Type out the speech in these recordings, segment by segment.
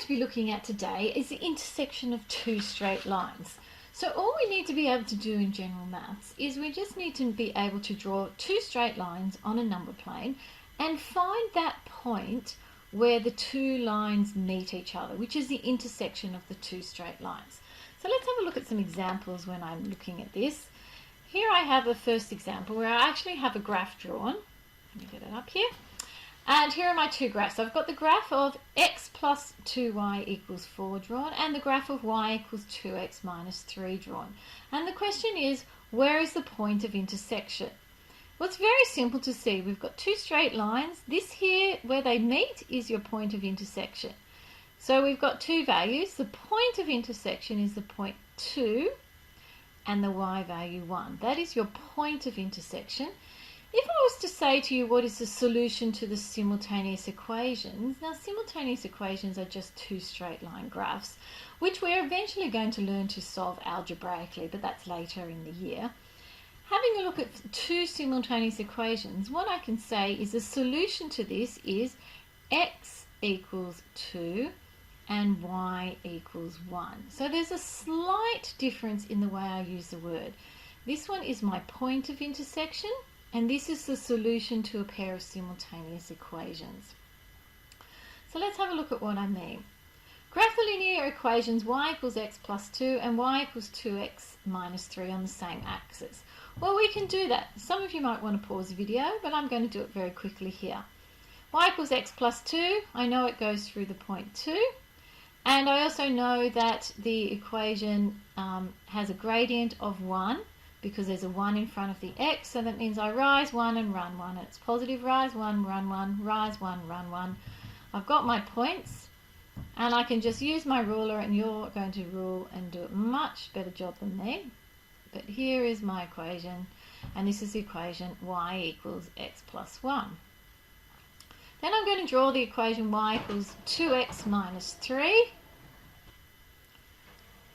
to be looking at today is the intersection of two straight lines. So all we need to be able to do in general maths is we just need to be able to draw two straight lines on a number plane and find that point where the two lines meet each other, which is the intersection of the two straight lines. So let's have a look at some examples when I'm looking at this. Here I have a first example where I actually have a graph drawn. Let me get it up here. And here are my two graphs. I've got the graph of x plus 2y equals 4 drawn and the graph of y equals 2x minus 3 drawn. And the question is, where is the point of intersection? Well, it's very simple to see. We've got two straight lines. This here, where they meet, is your point of intersection. So we've got two values. The point of intersection is the point 2 and the y value 1. That is your point of intersection. If I was to say to you what is the solution to the simultaneous equations, now simultaneous equations are just two straight line graphs, which we're eventually going to learn to solve algebraically, but that's later in the year. Having a look at two simultaneous equations, what I can say is the solution to this is x equals 2 and y equals 1. So there's a slight difference in the way I use the word. This one is my point of intersection, and this is the solution to a pair of simultaneous equations. So let's have a look at what I mean. Graph the linear equations y equals x plus 2 and y equals 2x minus 3 on the same axis. Well, we can do that. Some of you might want to pause the video, but I'm going to do it very quickly here. Y equals x plus 2, I know it goes through the point 2. And I also know that the equation has a gradient of 1. Because there's a 1 in front of the x, so that means I rise 1 and run 1. And it's positive rise 1, run 1, rise 1, run 1. I've got my points, and I can just use my ruler, and you're going to rule and do a much better job than me. But here is my equation, and this is the equation y equals x plus 1. Then I'm going to draw the equation y equals 2x minus 3.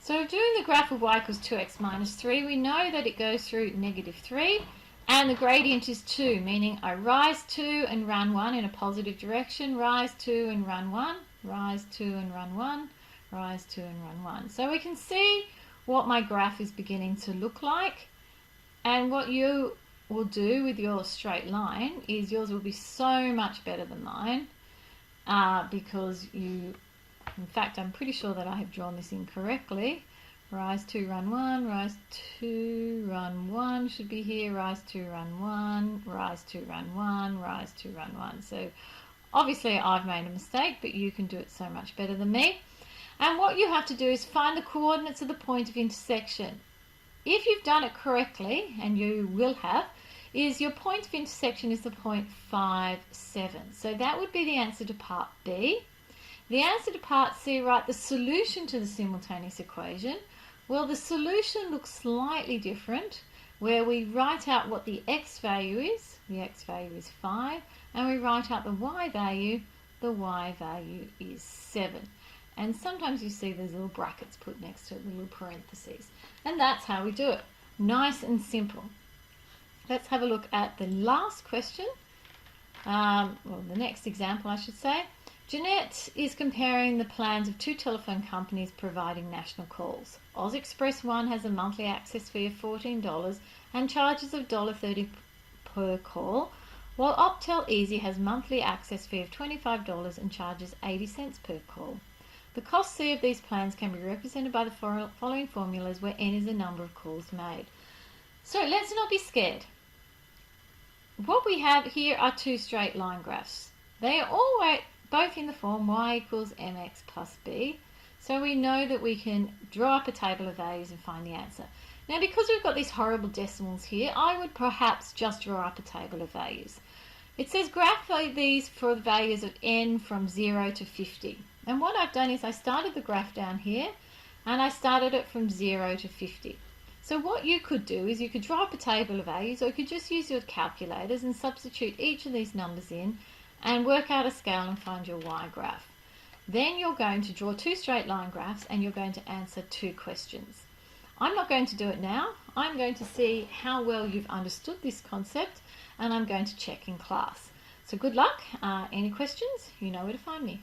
So doing the graph of y equals 2x minus 3, we know that it goes through negative 3, and the gradient is 2, meaning I rise 2 and run 1 in a positive direction, rise 2 and run 1, rise 2 and run 1, rise 2 and run 1. So we can see what my graph is beginning to look like, and what you will do with your straight line is yours will be so much better than mine because you... In fact, I'm pretty sure that I have drawn this incorrectly. Rise 2, run 1, rise 2, run 1 should be here. Rise 2, run 1, rise 2, run 1, rise 2, run 1. So obviously I've made a mistake, but you can do it so much better than me. And what you have to do is find the coordinates of the point of intersection. If you've done it correctly, and you will have, is your point of intersection is the point 5, 7. So that would be the answer to part B. The answer to part C, right, the solution to the simultaneous equation, well, the solution looks slightly different, where we write out what the x value is. The x value is 5, and we write out the y value is 7. And sometimes you see these little brackets put next to it, the little parentheses. And that's how we do it. Nice and simple. Let's have a look at the last question. The next example, I should say. Jeanette is comparing the plans of two telephone companies providing national calls. Oz Express One has a monthly access fee of $14 and charges of $1.30 per call, while Optel Easy has monthly access fee of $25 and charges 80 cents per call. The cost C of these plans can be represented by the following formulas, where n is the number of calls made. So let's not be scared. What we have here are two straight line graphs. They are all both in the form y equals mx plus b. So we know that we can draw up a table of values and find the answer. Now, because we've got these horrible decimals here, I would perhaps just draw up a table of values. It says graph these for the values of n from 0 to 50. And what I've done is I started the graph down here, and I started it from 0 to 50. So what you could do is you could draw up a table of values, or you could just use your calculators and substitute each of these numbers in and work out a scale and find your y graph. Then you're going to draw two straight line graphs and you're going to answer two questions. I'm not going to do it now. I'm going to see how well you've understood this concept, and I'm going to check in class. So good luck. Any questions? You know where to find me.